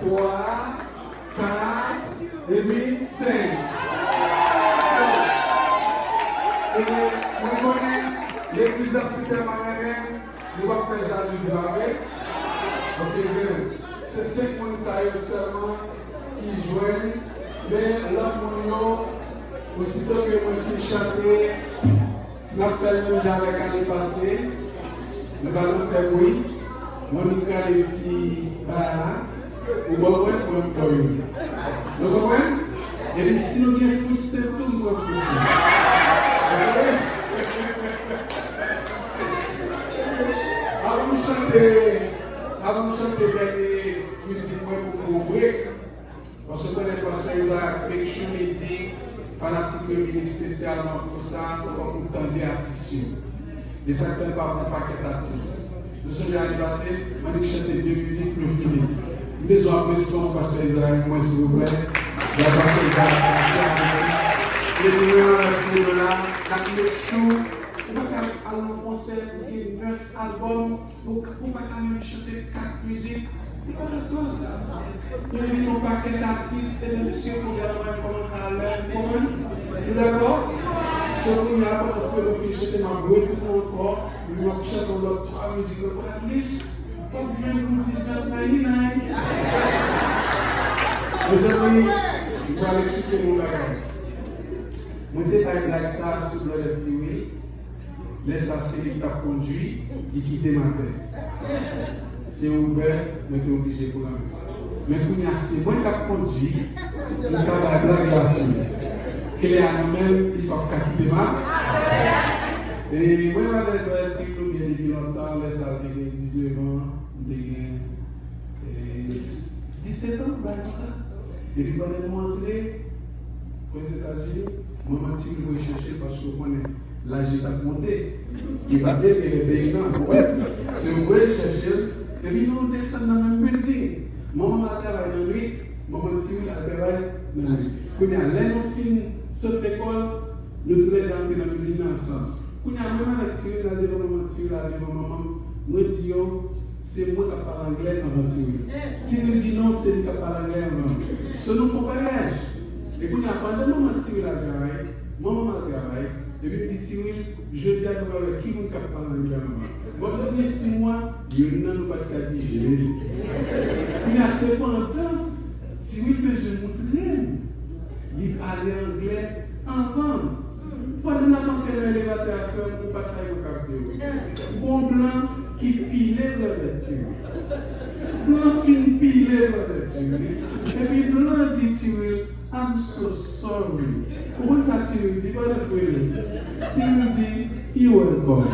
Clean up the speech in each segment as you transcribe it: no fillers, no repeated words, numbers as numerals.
3, 4, et puis 5. Et nous connaissons les plus anciens marins, nous allons faire jalousie avec. Ok, bien. C'est 5 personnes seulement qui joignent, mais l'autre, aussitôt que moi qui chanter, nous avons fait le même avec l'année passée, nous allons faire oui, moi nous allons les petits barres, ou bon, pour nous comprenez? Et puis si nous avons frustré, tout le monde frustré. Avant de chanter la musique pour break, parce que les pasteurs Isaac, make sure me dit, fanatique de spécialement pour ça, pour qu'on entende les artistes. Et ça ne fait pas pour paquet d'artistes. Nous sommes déjà passés, on va chanter deux musiques pour finir. Besoin de son, pasteur Isaac, moi s'il vous plaît. La pasteur Isaac, et nous là, la show. On va faire un concert pour 9 albums, pour pas quand même chanter 4 musiques. Il n'y a pas de sens. Nous invitons pas quel artiste et monsieur pour regarder comment ça a l'air. Vous d'accord? Si on a pas de feu, on fait jeter ma boîte tout le monde encore. Nous allons chanter l'autre 3 musiques pour la liste. Comme bien nous disons, mes amis, je vais expliquer mon bagage. Mon détail Black Star sur le Tiwi. Laisse la série qui t'a conduit et quitter ma tête. C'est ouvert, mais tu es obligé pour l'amener. Mais quand il y a assez, moi qui t'a conduit, il y a la blague là-dessus. Qu'il y a même, il va quitter ma tête. Et moi, je vais être un petit peu bien depuis longtemps, laisse la télé 19 ans, 17 ans, et puis quand elle est montrée aux États-Unis, moi, je vais chercher parce que je connais. Là, j'ai pas monté. Il va bien que les pays là, c'est vous voulez chercher, et puis nous descendons dans le même building. Maman a travaillé dans lui, maman a travaillé dans lui. Quand il y a l'un cette école, nous devons rentrer dans le building ensemble. Quand il y a même avec Thierry, là, devant maman, moi dis, c'est moi qui parle anglais avant Thierry. Thierry dit non, c'est lui qui parle anglais avant. Ce n'est pas voyage. Et quand il y a pendant maman Thierry là, maman a travaillé. Et puis, il dit, je dis à nous, qui vous parle anglais? Bon, depuis 6 mois, il n'y a pas de quasi générique. Il a cependant, si vous voulez, je vous montre, il parlait anglais avant. Pas de n'importe quel élévateur à faire pour batailler au quartier. Bon blanc qui pilait le métier. Blanc fin pilait le métier. Et puis, blanc dit, I'm so sorry. What that you did, what a feeling. Timothy, you are God.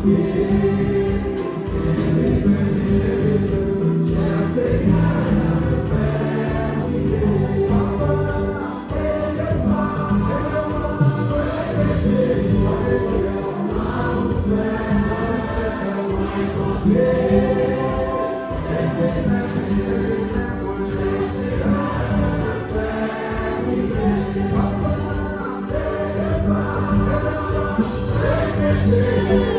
Thank you.